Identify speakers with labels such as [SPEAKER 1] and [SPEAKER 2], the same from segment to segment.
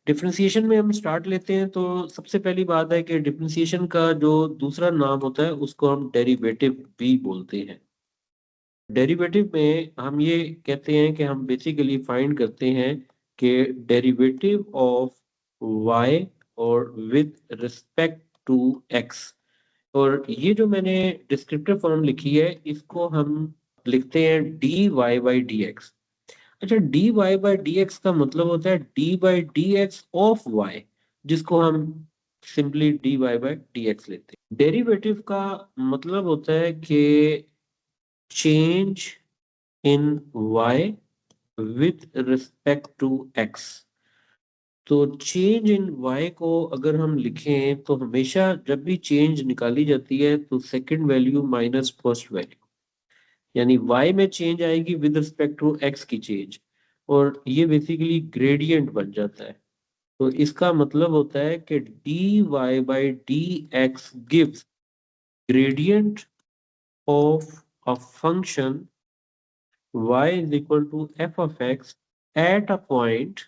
[SPEAKER 1] Differentiation में हम start लेते हैं तो सबसे पहली बात है कि डिफरेंशिएशन का जो दूसरा नाम होता है उसको हम डेरिवेटिव भी बोलते हैं। डेरिवेटिव में हम ये कहते हैं कि हम बेसिकली फाइंड करते हैं कि डेरिवेटिव ऑफ y और विद रिस्पेक्ट टू x। और ये जो मैंने डिस्क्रिप्टिव फॉर्म लिखी है इसको हम लिखते हैं dy बाई dx। अच्छा, dy बाई dx का मतलब होता है d by dx of y, जिसको हम सिंपली dy बाई dx लेते हैं। डेरिवेटिव का मतलब होता है कि change in y with respect to x। तो चेंज इन y को अगर हम लिखें तो हमेशा जब भी चेंज निकाली जाती है तो second value minus first value, यानी y में चेंज आएगी विद रिस्पेक्ट टू x की चेंज, और ये बेसिकली ग्रेडियंट बन जाता है। तो इसका मतलब होता है कि dy by dx gives gradient of a function y is equal to f of x at a point,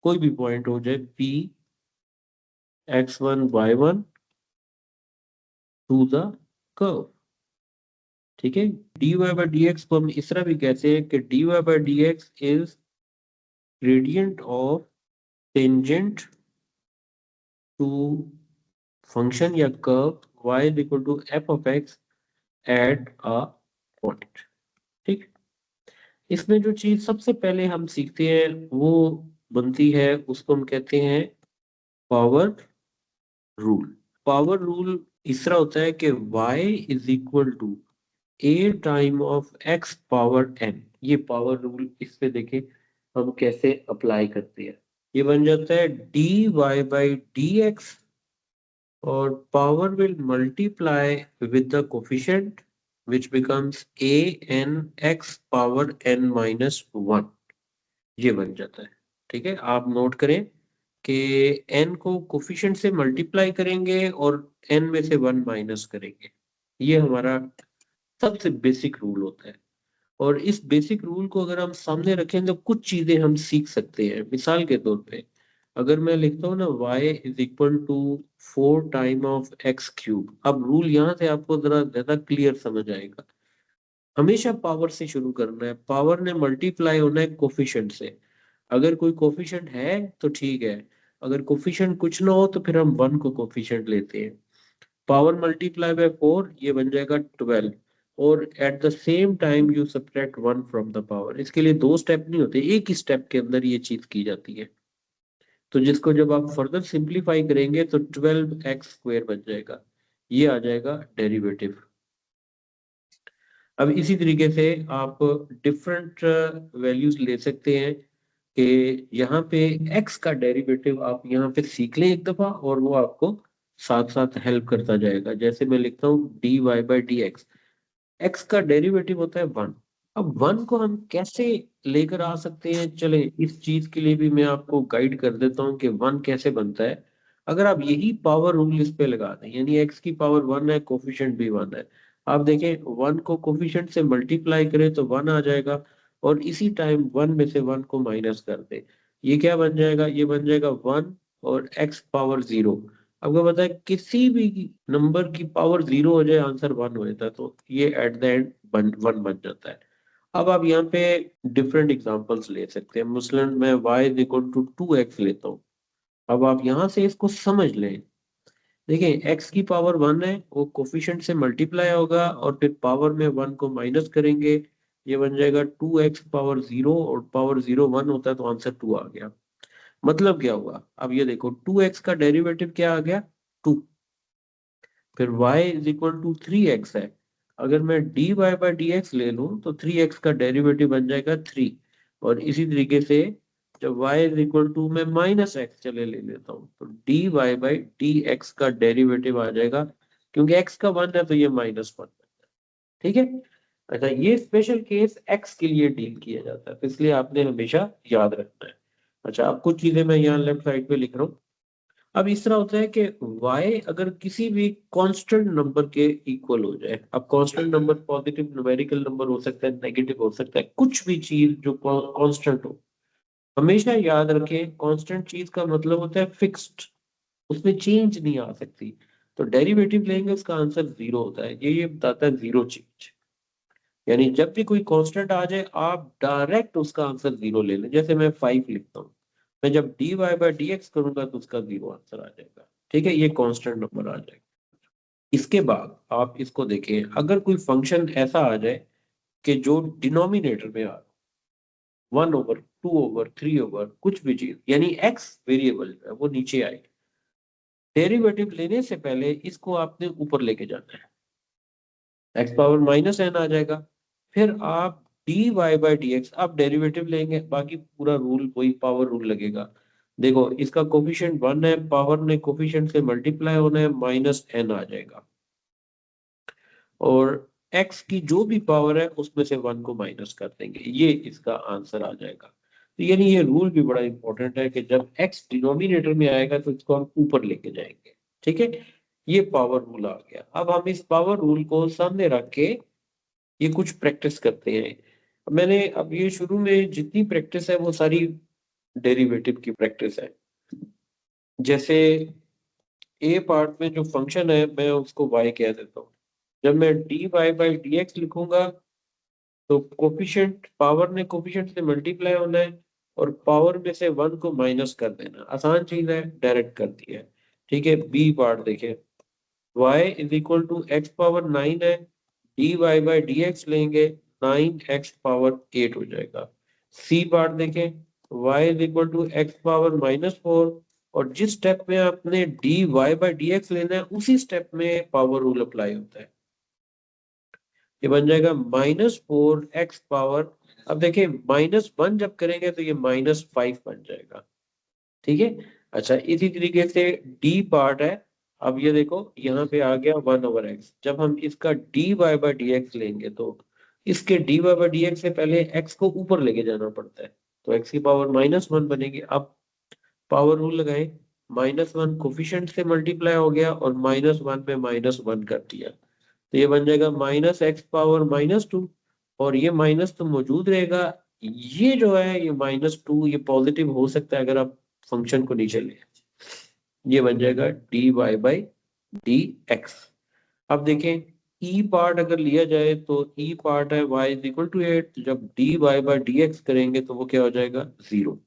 [SPEAKER 1] कोई भी पॉइंट हो जाए p x1 y1 to the curve. ठीक है, dy बाई dx को हम इस तरह भी कहते हैं कि dy by dx is gradient of tangent to function या curve y is equal to f of x at a point. ठीक, इसमें जो चीज सबसे पहले हम सीखते हैं वो बनती है, उसको हम कहते हैं पावर रूल। पावर रूल इस तरह होता है कि y is equal to a time of x power n। ये पावर रूल इस पे देखें हम कैसे अप्लाई करते हैं। ये बन जाता है dy बाई dx और power will multiply with the coefficient which becomes a n x power n minus 1। ये बन जाता है। ठीक है, आप नोट करें कि n को कोफिशिएंट से मल्टीप्लाई करेंगे और n में से 1 माइनस करेंगे। ये हमारा सबसे बेसिक रूल होता है। और इस बेसिक रूल को अगर हम सामने रखें तो कुछ चीजें हम सीख सकते हैं। मिसाल के तौर पे अगर मैं लिखता हूँ ना y is equal to 4 time of x cube, अब रूल यहाँ से आपको जरा ज्यादा क्लियर समझ आएगा। हमेशा पावर से शुरू करना है, पावर ने मल्टीप्लाई होना है कोफिशिएंट से। अगर कोई कोफिशिएंट है तो ठीक है, अगर कोफिशिएंट कुछ ना हो तो फिर हम 1 को कोफिशिएंट लेते हैं। पावर मल्टीप्लाई बाय 4 ये बन जाएगा 12, और at the same time you subtract 1 from the power. इसके लिए दो स्टेप नहीं होते, एक ही स्टेप के अंदर ये चीज की जाती है। तो जिसको जब आप फर्दर सिंप्लीफाई करेंगे तो 12x स्क्वायर बन जाएगा, ये आ जाएगा डेरिवेटिव। अब इसी तरीके से आप डिफरेंट वैल्यूज ले सकते हैं कि यहाँ पे x का डेरिवेटिव आप यहाँ पे सीख लें एक दफा, और वो आपको साथ साथ हेल्प करता जाएगा। जैसे मैं लिखता हूँ dy बाई dx, x का डेरिवेटिव होता है 1। अब 1 को हम कैसे लेकर आ सकते हैं, चले इस चीज के लिए भी मैं आपको गाइड कर देता हूँ कि 1 कैसे बनता है। अगर आप यही पावर रूल इस पे लगा दें, यानी x की पावर 1 है, कोफिशिएंट भी 1 है, आप देखें 1 को कोफिशिएंट से मल्टीप्लाई करें तो 1 आ जाएगा, और इसी टाइम 1 में से 1 को माइनस कर दे, ये क्या बन जाएगा, ये बन जाएगा 1 और x पावर 0। आपको पता है किसी भी नंबर की पावर 0 हो जाए आंसर 1 हो जाता है, तो ये एट द एंड 1 बन जाता है। अब आप यहाँ पे डिफरेंट एग्जांपल्स ले सकते हैं। मसलन मैं y is equal to 2x लेता हूँ। अब आप यहाँ से इसको समझ लें। देखिए x की पावर 1 है, वो कोफिशिएंट से मल्टीप्लाई होगा और फिर पावर में 1 को माइनस करेंगे, ये बन जाएगा 2x पावर 0, और पावर 0 1 होता है तो आंसर 2 आ गया। मतलब क्या हुआ, अब ये देखो 2x का डेरिवेटिव क्या आ गया, 2। फिर y is equal to 3x है, अगर मैं dy बाई dx ले लूं तो 3x का डेरिवेटिव बन जाएगा 3। और इसी तरीके से जब y इज इक्वल टू मैं माइनस x चले ले लेता हूं तो dy बाई dx का डेरिवेटिव आ जाएगा, क्योंकि x का 1 है तो ये -1। ठीक है, अच्छा ये स्पेशल केस x के लिए डील किया जाता है, तो इसलिए आपने हमेशा याद रखना है। अच्छा, अब कुछ चीजें मैं यहाँ लेफ्ट साइड पे लिख रहा हूँ। अब इस तरह होता है कि y अगर किसी भी कांस्टेंट नंबर के इक्वल हो जाए, अब constant number positive numerical number हो सकता है, नेगेटिव हो सकता है, कुछ भी चीज जो कांस्टेंट हो, हमेशा याद रखें कांस्टेंट चीज का मतलब होता है फिक्स्ड, उसमें चेंज नहीं आ सकती। तो डेरिवेटिव लेंगे उसका आंसर जीरो होता है, ये बताता है जीरो चेंज। यानी जब भी कोई कांस्टेंट आ जाए आप डायरेक्ट उसका आंसर जीरो ले लें। जैसे मैं 5 लिखता हूँ, मैं जब dy बाय डी एक्स करूंगा तो उसका जीरो आंसर आ जाएगा। ठीक है, ये कांस्टेंट नंबर आ जाएगा। इसके बाद आप इसको देखें, अगर कोई फंक्शन ऐसा आ जाए कि जो डिनोमिनेटर में आ, 1/, 2/, 3/, कुछ भी चीज, यानी एक्स वेरिएबल है वो नीचे आए, डेरिवेटिव लेने से पहले इसको आपने ऊपर लेके जाना है, एक्स पावर माइनस एन आ जाएगा। फिर आप d y by d x, आप डेरिवेटिव लेंगे, बाकी पूरा रूल वही पावर रूल लगेगा। देखो इसका कोफिशिएंट 1 है, पावर ने कोफिशिएंट से मल्टीप्लाई होना है, माइनस एन आ जाएगा। और एक्स की जो भी पावर है उसमें से 1 को माइनस कर देंगे, ये इसका आंसर आ जाएगा। तो यानी ये रूल भी बड़ा इंपॉर्टेंट है कि जब एक्स डिनोमिनेटर में आएगा तो इसको हम ऊपर लेके जाएंगे। ठीक है, ये पावर रूल आ गया। अब हम इस पावर रूल को सामने रख के ये कुछ प्रैक्टिस करते हैं। मैंने अब ये शुरू में जितनी प्रैक्टिस है वो सारी डेरिवेटिव की प्रैक्टिस है। जैसे ए पार्ट में जो फंक्शन है मैं उसको y कह देता हूँ। जब मैं d y by d x लिखूंगा तो कोफिशिएंट, पावर ने कोफिशिएंट से मल्टीप्लाई होना है और पावर में से 1 को माइनस कर देना। आसान चीज है, डायरेक्ट कर दी है। ठीक है, बी पार्ट देखें, y is equal to x power 9 है, d y by d x लेंगे, 9x पावर 8 हो जाएगा। सी पार्ट देखें, y is equal to x power -4, और जिस स्टेप में आपने d y by d x लेना है उसी स्टेप में पावर रूल अप्लाई होता है। ये बन जाएगा -4x पावर, अब देखिए -1 जब करेंगे तो ये -5 बन जाएगा। ठीक है, अच्छा इसी तरीके से डी पार्ट है। अब ये देखो यहाँ पे आ गया 1/x, जब हम इसका d y by d x लेंगे तो इसके d y by d x से पहले एक्स को ऊपर लेके जाना पड़ता है, तो एक्स की पावर -1 बनेगी। अब पावर रूल लगाए, -1 कोफिशिएंट से मल्टीप्लाई हो गया और -1 में -1 कर दिया, तो ये बन जाएगा -x पावर -2, और ये माइनस तो मौजूद रहेगा। ये जो है ये -2 ये पॉजिटिव हो सकता है अगर आप फंक्शन को नीचे ले, ये बन जाएगा d y by d x. अब देखें ई पार्ट अगर लिया जाए तो ई पार्ट है y इज इक्वल टू 8, जब d y by d x करेंगे तो वो क्या हो जाएगा 0।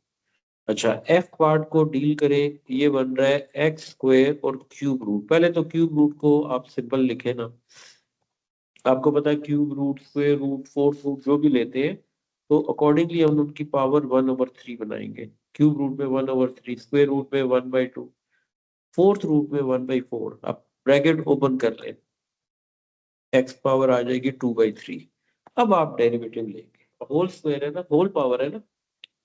[SPEAKER 1] अच्छा एफ पार्ट को डील करें, ये बन रहा है एक्स स्क्वायर और क्यूब रूट। पहले तो क्यूब रूट को आप सिंपल लिखे ना, आपको पता है cube root, square root, fourth root जो भी लेते हैं तो अकॉर्डिंगली हम उनकी पावर 1/3 बनाएंगे। क्यूब रूट में 1/3, स्क्वायर रूट में 1/2, फोर्थ रूट में 1/4। अब ब्रैकेट ओपन कर ले, एक्स पावर आ जाएगी 2/3। अब आप डेरिवेटिव लेंगे, होल स्क्वायर है ना, होल पावर है ना,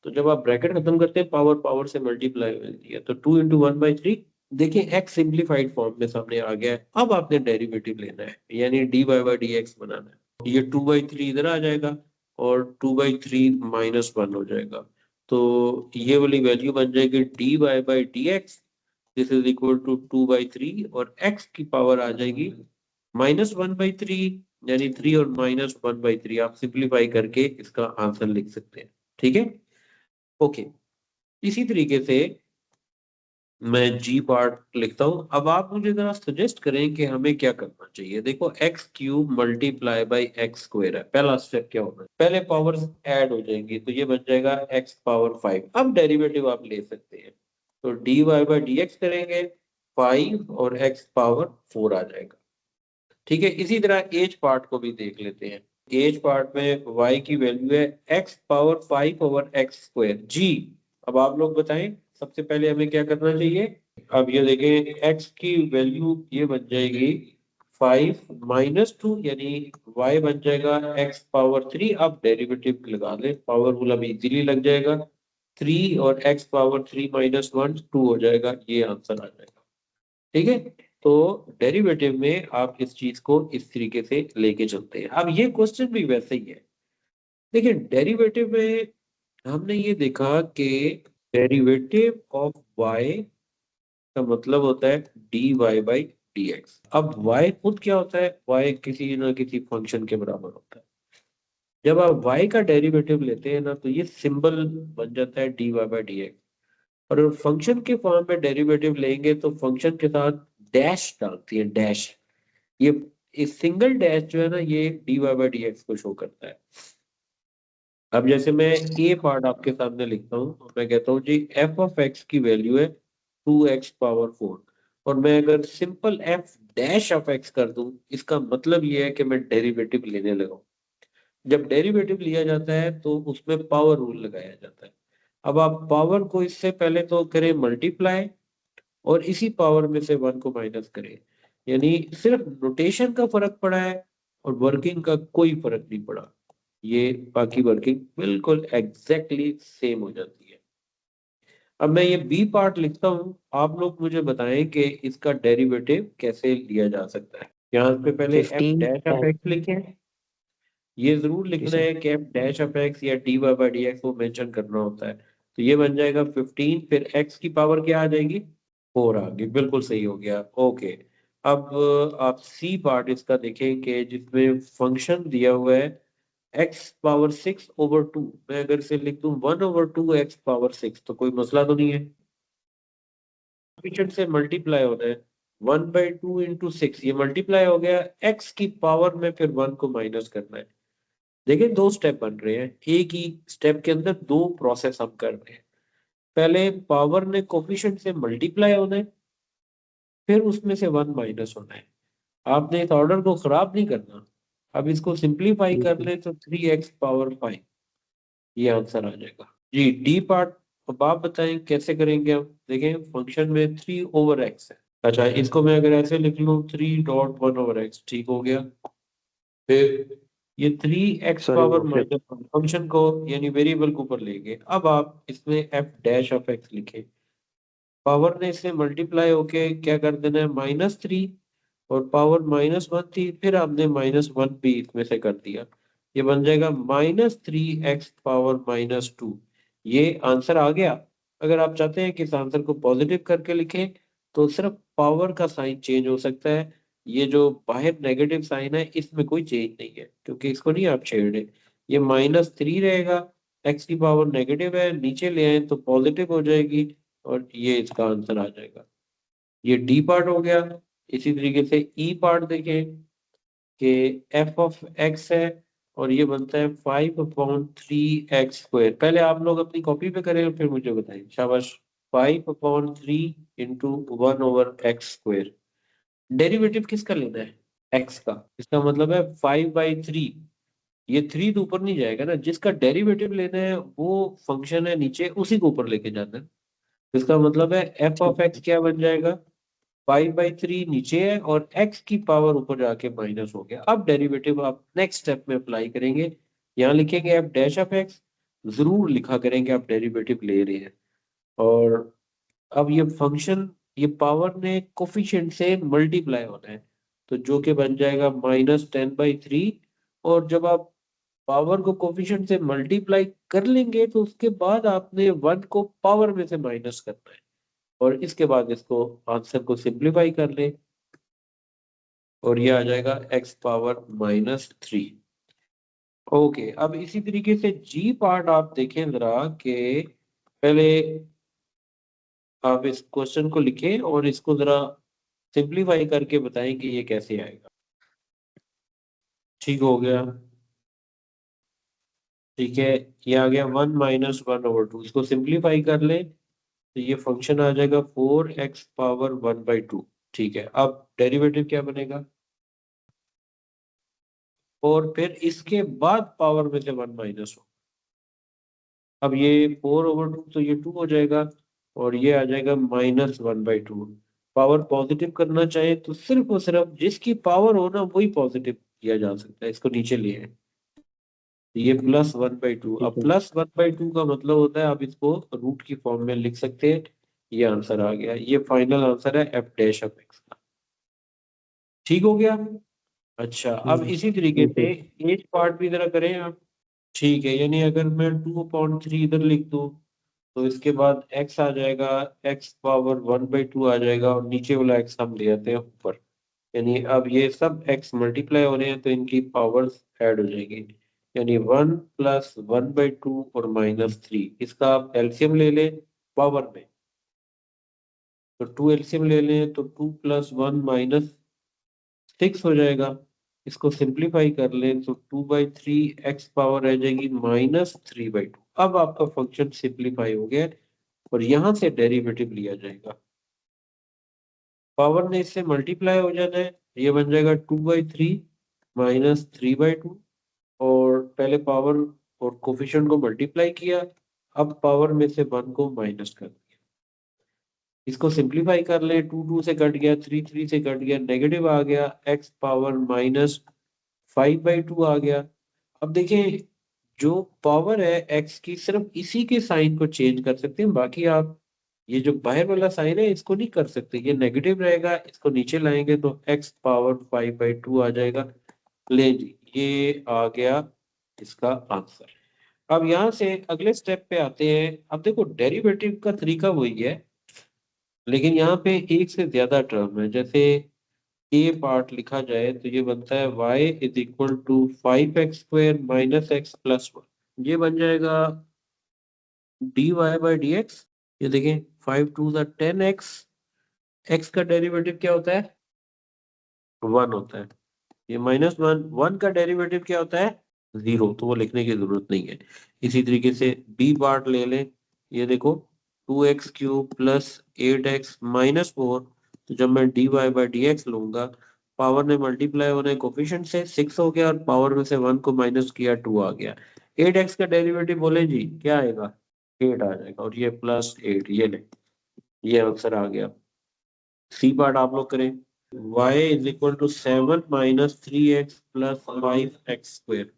[SPEAKER 1] तो जब आप ब्रैकेट खत्म करते हैं पावर पावर से मल्टीप्लाई हो जाती है, तो 2 × 1/3। देखिए एक्स सिंप्लीफाइड फॉर्म में सामने आ गया है। अब आपने डेरिवेटिव लेना है, यानी d y by d x बनाना है। ये 2/3 इधर आ जाएगा और 2/3 -1 हो जाएगा, तो ये वाली वैल्यू बन जाएगी d y by d x, this is equal to 2/3, और एक्स की पावर आ जाएगी -1/3, यानी 3 और -1/3 आप सिंप्लीफाई करके इसका आंसर लिख सकते हैं। ठीक है, ओके। इसी तरीके से मैं जी पार्ट लिखता हूं। अब आप मुझे जरा सजेस्ट करें कि हमें क्या करना चाहिए। देखो x cube multiply by x square है, पहला स्टेप क्या होगा, पहले पावर्स ऐड हो जाएंगी, तो ये बन जाएगा एक्स पावर 5। अब डेरिवेटिव आप ले सकते हैं, तो d y by d x करेंगे, 5 और एक्स पावर 4 आ जाएगा। ठीक है, इसी तरह एज पार्ट को भी देख लेते हैं। एज पार्ट में y की वैल्यू है x पावर 5/x²। जी, अब आप लोग बताएं सबसे पहले हमें क्या करना चाहिए। अब ये देखें x की वैल्यू ये बन जाएगी 5 - 2, यानी y बन जाएगा x पावर 3। अब डेरिवेटिव लगा लें, पावर रूल अभी इजीली लग जाएगा, 3 और x पावर 3 - 1 2 हो जाएगा, ये आंसर आ जाएगा। ठीक है, तो डेरिवेटिव में आप इस चीज को इस तरीके से लेके चलते हैं। अब ये क्वेश्चन भी वैसे ही है। देखिए डेरिवेटिव में हमने ये देखा कि डेरिवेटिव ऑफ y का मतलब होता है d y by d x. अब y खुद क्या होता है, y किसी ना किसी फंक्शन के बराबर होता है। जब आप y का डेरिवेटिव लेते हैं ना तो ये सिंबल बन जाता है dy बाई डी एक्स, और फंक्शन के फॉर्म में डेरिवेटिव लेंगे तो फंक्शन के साथ डैश डालती है, डैश। ये इस सिंगल डैश जो है ना ये dy बाई डी एक्स को शो करता है। अब जैसे मैं ए पार्ट आपके सामने लिखता हूँ, मैं कहता हूँ जी एफ ऑफ एक्स की वैल्यू है 2x पावर 4, और मैं अगर simple F dash of x कर दूं, इसका मतलब ये है कि मैं डेरिवेटिव लेने लगा हूं। जब डेरिवेटिव लिया जाता है तो उसमें पावर रूल लगाया जाता है। अब आप पावर को इससे पहले तो करें मल्टीप्लाई, और इसी पावर में से 1 को माइनस करें, यानी सिर्फ नोटेशन का फर्क पड़ा है और वर्किंग का कोई फर्क नहीं पड़ा। ये बाकी वर्किंग बिल्कुल एग्जैक्टली सेम हो जाती है। अब मैं ये बी पार्ट लिखता हूँ, आप लोग मुझे बताएं कि इसका डेरिवेटिव कैसे लिया जा सकता है। यहाँ पे पहले एफ
[SPEAKER 2] 15
[SPEAKER 1] डैश ऑफ एक्स लिखें, ये जरूर
[SPEAKER 2] जी
[SPEAKER 1] लिखना
[SPEAKER 2] सर।
[SPEAKER 1] है कि एफ डैश ऑफ एक्स या d y by d x को मेंशन करना होता है। तो ये बन जाएगा 15, फिर एक्स की पावर क्या आ जाएगी, 4 आ गई, बिल्कुल सही हो गया। ओके, अब आप सी पार्ट इसका देखें कि जिसमें फंक्शन दिया हुआ है एक्स पावर 6/2, मैं अगर इसे लिख दूं 1/2 एक्स पावर 6, तो कोई मसला तो नहीं है। कोएफिशिएंट से मल्टीप्लाई होना है, 1/2 × 6, ये मल्टीप्लाई हो गया, एक्स की पावर में फिर 1 को माइनस करना है। देखिए दो स्टेप बन रहे हैं, एक ही स्टेप के अंदर दो प्रोसेस हम कर रहे हैं। पहले पावर ने कोफिशिएंट से मल्टीप्लाई होना है, फिर उसमें से 1 माइनस होना है। आपने इस ऑर्डर को खराब नहीं करना। अब इसको सिंप्लीफाई कर ले तो 3x पावर 5, ये आंसर आ जाएगा जी। डी पार्ट अब आप बताएं कैसे करेंगे। हम देखें फंक्शन में 3/x है। अच्छा, इसको मैं अगर ऐसे लिख लूं 3.1/x, ठीक हो गया। फिर ये 3x
[SPEAKER 2] सॉरी
[SPEAKER 1] पावर
[SPEAKER 2] वो फिर
[SPEAKER 1] माइनस फंक्शन को यानी वेरिएबल के ऊपर लेंगे। अब आप इसमें f डैश ऑफ x लिखे, पावर ने इससे मल्टीप्लाई होके क्या कर देना है -3, और पावर -1 थी, फिर आपने -1 भी इसमें से कर दिया, ये बन जाएगा -3x पावर -2। ये आंसर आ गया। अगर आप चाहते हैं कि इस आंसर को पॉजिटिव करके लिखें तो सिर्फ पावर का साइन चेंज हो सकता है। ये जो बाहर नेगेटिव साइन है इसमें कोई चेंज नहीं है, क्योंकि इसको नहीं आप छेड़े। ये -3 रहेगा, एक्स की पावर नेगेटिव है, नीचे ले आए तो पॉजिटिव हो जाएगी, और ये इसका आंसर आ जाएगा। ये डी पार्ट हो गया। इसी तरीके से ई पार्ट देखें कि एफ ऑफ एक्स है, और ये बनता है 5/3x²। पहले आप लोग अपनी कॉपी पे करें फिर मुझे बताएं, शाबाश। 5/3 × 1/x²। डेरिवेटिव किसका लेना है, एक्स का। इसका मतलब है 5/3, ये 3 तो ऊपर नहीं जाएगा ना, जिसका डेरिवेटिव लेना है वो फंक्शन है नीचे, उसी को ऊपर लेके जाना है। इसका मतलब है एफ ऑफ एक्स क्या बन जाएगा, 5/3 नीचे है और x की पावर ऊपर जाके माइनस हो गया। अब डेरिवेटिव आप नेक्स्ट स्टेप में अप्लाई करेंगे, यहाँ लिखेंगे आप डैश ऑफ x, जरूर लिखा करेंगे आप डेरिवेटिव ले रहे हैं। और अब ये फंक्शन, ये पावर ने कोफिशिएंट से मल्टीप्लाई होना है, तो जो कि बन जाएगा -10/3। और जब आप पावर को कोफिशिएंट से मल्टीप्लाई कर लेंगे तो उसके बाद आपने 1 को पावर में से माइनस करना है, और इसके बाद इसको आंसर को सिंप्लीफाई कर ले, और ये आ जाएगा x पावर -3। ओके, अब इसी तरीके से जी पार्ट आप देखें जरा कि पहले आप इस क्वेश्चन को लिखें और इसको जरा सिंप्लीफाई करके बताएं कि ये कैसे आएगा। ठीक हो गया, ठीक है। ये आ गया 1 - 1/2, इसको सिंप्लीफाई कर ले तो ये फंक्शन आ जाएगा 4x पावर 1/2। ठीक है, अब डेरिवेटिव क्या बनेगा, और फिर इसके बाद पावर में से 1 माइनस हो। अब ये 4/2 तो ये 2 हो जाएगा, और ये आ जाएगा -1/2। पावर पॉजिटिव करना चाहे तो सिर्फ और सिर्फ जिसकी पावर हो ना वही पॉजिटिव किया जा सकता है, इसको नीचे लिए है। तो ये +1/2,
[SPEAKER 2] ठीक
[SPEAKER 1] अब
[SPEAKER 2] है।
[SPEAKER 1] +1/2 का मतलब होता है आप इसको रूट की फॉर्म में लिख सकते हैं। ये आंसर आ गया, ये फाइनल आंसर है एफ डैश ऑफ एक्स का। ठीक हो गया। अच्छा, अब इसी तरीके
[SPEAKER 2] ठीक
[SPEAKER 1] से
[SPEAKER 2] है।
[SPEAKER 1] एज पार्ट भी जरा करें आप। ठीक है, यानी अगर मैं 2/3 इधर लिख दूं तो इसके बाद x आ जाएगा, x पावर 1/2 आ जाएगा, और नीचे वाला x हम ले आते हैं ऊपर। यानी अब ये सब x मल्टीप्लाई हो रहे हैं तो इनकी पावर्स ऐड हो जाएंगी। यानी 1 प्लस 1/2 और -3, इसका आप एलसीएम ले लें पावर में, तो 2 एलसीएम ले लें तो 2 प्लस 1 -6 हो जाएगा। इसको सिंप्लीफाई कर लें तो 2/3 एक्स पावर रह जाएगी -3/2। अब आपका फंक्शन सिंप्लीफाई हो गया और यहां से डेरिवेटिव लिया जाएगा। पावर ने इससे मल्टीप्लाई हो जाना है, ये बन जाएगा 2/3 -3/2, और पहले पावर और कोफिशिएंट को मल्टीप्लाई किया, अब पावर में से 1 को माइनस कर दिया। इसको सिंप्लीफाई कर ले, 2 से कट गया, 3 से कट गया, नेगेटिव आ गया, एक्स पावर -5/2 आ गया। अब देखें, जो पावर है एक्स की, सिर्फ इसी के साइन को चेंज कर सकते हैं, बाकी आप ये जो बाहर वाला साइन है इसको नहीं कर सकते। ये नेगेटिव रहेगा, इसको नीचे लाएंगे तो एक्स पावर 5/2 आ जाएगा। ले जी, ये आ गया इसका आंसर। अब यहां से अगले स्टेप पे आते हैं। अब देखो, डेरिवेटिव का तरीका वही है, लेकिन यहाँ पे एक से ज्यादा टर्म है। जैसे ए पार्ट लिखा जाए तो ये बनता है y is equal to 5x² minus x plus 1। ये बन जाएगा dy/dx। ये देखें, 5 2 10x, x का डेरिवेटिव क्या होता है? 1 होता है। ये -1, 1 का डेरिवेटिव क्या होता है? 0, तो वो लिखने की जरूरत नहीं है। इसी तरीके से बी पार्ट ले लें। ये देखो, 2x³ प्लस 8x माइनस 4, तो जब मैं dy/dx लूंगा, पावर ने मल्टीप्लाई होने कोफिशिएंट से 6 हो गया, और पावर में से 1 को माइनस किया, 2 आ गया। 8x का डेरिवेटिव बोले जी, क्या आएगा? 8 आ जाएगा, और ये +8, ये ले, ये आंसर आ गया। सी पार्ट आप लोग करें। y is equal to 7 -3x plus 5x²।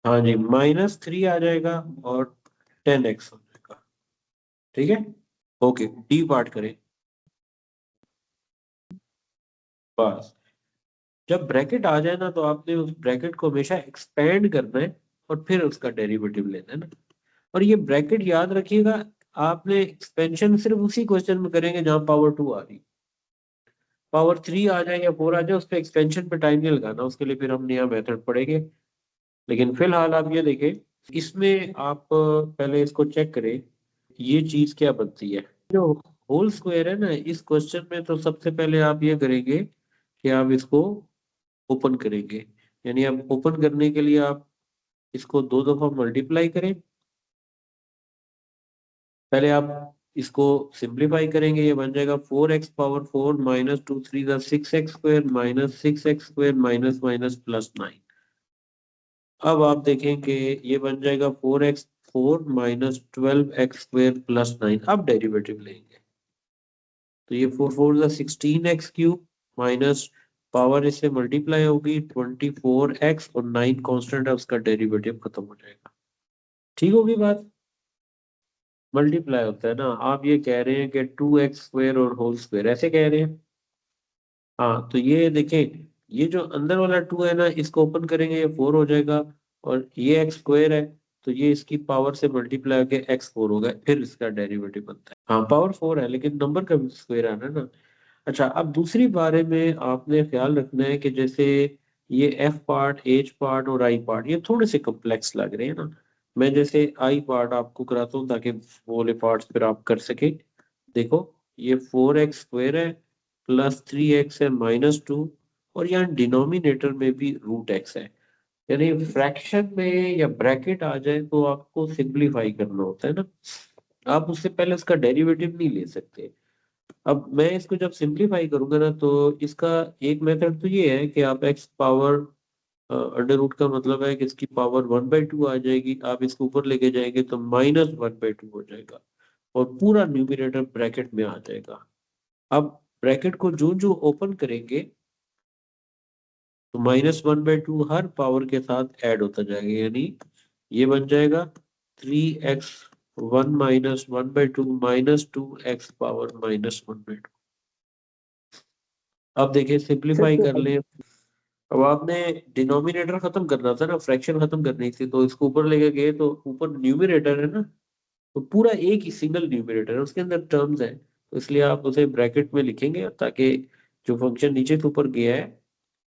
[SPEAKER 1] हाँ जी, -3 आ जाएगा और 10x हो जाएगा। ठीक है, ओके, डी पार्ट करें। बस, जब ब्रैकेट आ जाए ना, तो आपने उस ब्रैकेट को हमेशा एक्सपेंड करना है और फिर उसका डेरिवेटिव लेना है ना। और ये ब्रैकेट याद रखिएगा, आपने एक्सपेंशन सिर्फ उसी क्वेश्चन में करेंगे जहां पावर 2 आ रही। पावर 3 आ जाए या 4 आ जाए, उस पर एक्सपेंशन पे टाइम नहीं लगाना, उसके लिए फिर हम नया मेथड पढ़ेंगे। लेकिन फिलहाल आप ये देखें, इसमें आप पहले इसको चेक करें, ये चीज क्या बनती है। जो होल स्क्वायर है ना, इस क्वेश्चन में तो सबसे पहले आप ये करेंगे कि आप इसको ओपन करेंगे। यानी आप ओपन करने के लिए आप इसको 2 दफा मल्टीप्लाई करें। पहले आप इसको सिंप्लीफाई करेंगे, ये बन जाएगा 4x⁴ minus 2 3 6x² minus 6x² minus minus +9। अब आप देखें कि ये बन जाएगा 4x⁴ माइनस 12x² +9। अब डेरिवेटिव लेंगे तो ये 4 4 16x³ माइनस पावर इससे मल्टीप्लाई होगी 24x, और 9 कांस्टेंट है, उसका डेरिवेटिव खत्म हो जाएगा। ठीक होगी बात? मल्टीप्लाई होता है ना, आप ये कह रहे हैं कि 2x² और होल स्क्वायर, ऐसे कह रहे हैं। हाँ, तो ये देखें, ये जो अंदर वाला 2 है ना, इसको ओपन करेंगे, ये 4 हो जाएगा, और ये x² है, तो ये इसकी पावर से मल्टीप्लाई होकर x4 होगा, फिर इसका डेरिवेटिव बनता है। हाँ, पावर 4 है, लेकिन नंबर का स्क्वायर आना ना। अच्छा, अब दूसरी बारे में आपने ख्याल रखना है कि जैसे ये एफ पार्ट, एच पार्ट और आई पार्ट, ये थोड़े से कॉम्प्लेक्स लग रहे हैं ना। मैं जैसे आई पार्ट आपको कराता हूँ ताकि वो वाले पार्ट्स फिर आप कर सके। देखो, ये 4x² है, +3x है, -2, और यहाँ डिनोमिनेटर में भी √x है। यानी फ्रैक्शन में या ब्रैकेट आ जाए तो आपको सिंप्लीफाई करना होता है ना, आप उससे पहले उसका डेरिवेटिव नहीं ले सकते। अब मैं इसको जब सिंप्लीफाई करूंगा ना, तो इसका एक मेथड तो ये है कि आप एक्स पावर अंडर रूट का मतलब है कि इसकी पावर 1/2 आ जाएगी, आप इसको ऊपर लेके जाएंगे तो -1/2 हो जाएगा, और पूरा न्यूमरेटर ब्रैकेट में आ जाएगा। अब ब्रैकेट को जो जो ओपन करेंगे, तो -1/2 हर पावर के साथ ऐड होता जाएगा। यानी ये बन जाएगा 3x1 -1/2 -2x पावर -1/2। अब देखिए, सिंप्लीफाई कर ले। अब आपने डिनोमिनेटर खत्म करना था ना, फ्रैक्शन खत्म करनी थी, तो इसको ऊपर लेके गए तो ऊपर न्यूमरेटर है ना, तो पूरा एक ही सिंगल न्यूमरेटर है, उसके अंदर टर्म्स है, तो इसलिए आप उसे ब्रैकेट में लिखेंगे ताकि जो फंक्शन नीचे से ऊपर गया है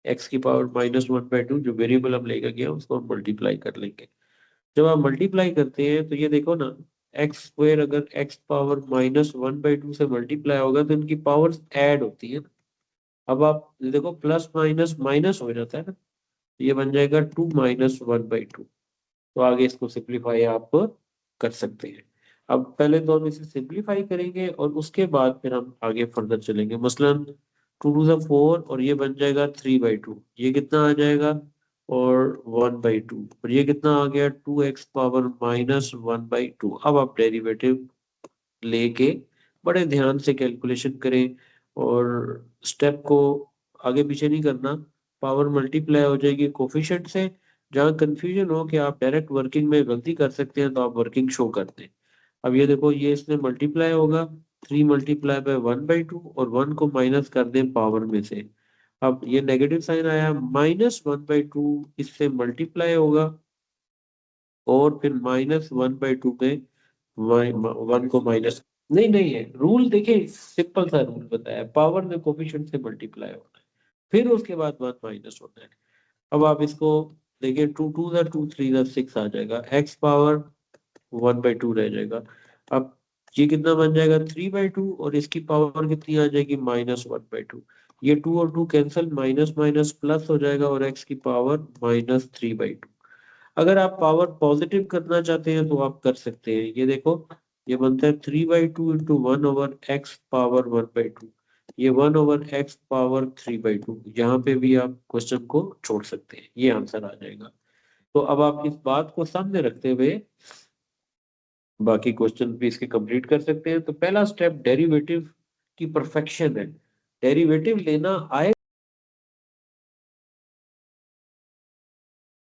[SPEAKER 1] एक्स की पावर -1/2 जो वेरिएबल हम लेकर गया उसको हम मल्टीप्लाई कर लेंगे। जब आप मल्टीप्लाई करते हैं तो ये देखो ना, एक्स स्क्वायर अगर एक्स पावर -1/2 से मल्टीप्लाई होगा तो इनकी पावर्स ऐड होती है ना। अब आप देखो प्लस माइनस माइनस हो जाता है ना, तो ये बन जाएगा 2 - 1/2। तो आगे इसको सिंप्लीफाई आप कर सकते हैं। अब पहले तो हम इसे सिंप्लीफाई करेंगे और उसके बाद फिर हम आगे फर्दर चलेंगे। मसलन 2 to the 4 और ये बन जाएगा 3/2, ये कितना आ जाएगा और 1/2, और ये कितना आ गया 2x पावर -1/2। अब आप डेरिवेटिव लेके बड़े ध्यान से कैलकुलेशन करें और स्टेप को आगे पीछे नहीं करना। पावर मल्टीप्लाई हो जाएगी कोफिशिएंट से। जहां कंफ्यूजन हो कि आप डायरेक्ट वर्किंग में गलती कर सकते हैं तो आप वर्किंग शो कर दें। अब ये देखो, ये इसमें मल्टीप्लाई होगा 3 × 1/2 और 1 को माइनस कर दें पावर में से। अब ये नेगेटिव साइन आया, -1/2 इससे मल्टीप्लाई होगा और फिर -1/2 में 1 को माइनस, नहीं नहीं है रूल, देखिए सिंपल सा रूल बताया, पावर में कोफिशिएंट से मल्टीप्लाई होना है, फिर उसके बाद 1 माइनस होना है। अब आप इसको देखिए, 2 × 2 = 2, 3 × 6 आ जाएगा, एक्स पावर 1/2 रह जाएगा। अब ये कितना बन जाएगा 3/2 और इसकी पावर कितनी आ जाएगी -1/2। ये 2 और 2 कैंसिल, माइनस माइनस प्लस हो जाएगा और एक्स की पावर -3/2। अगर आप पावर पॉजिटिव करना चाहते हैं तो आप कर सकते हैं। ये देखो, ये बनता है 3/2 × 1/x पावर 1/2। ये 1/x पावर 3/2, यहाँ पे भी आप क्वेश्चन को छोड़ सकते हैं, ये आंसर आ जाएगा। तो अब आप इस बात को सामने रखते हुए बाकी क्वेश्चन भी इसके कंप्लीट कर सकते हैं। तो पहला स्टेप डेरिवेटिव की परफेक्शन है, डेरिवेटिव लेना आए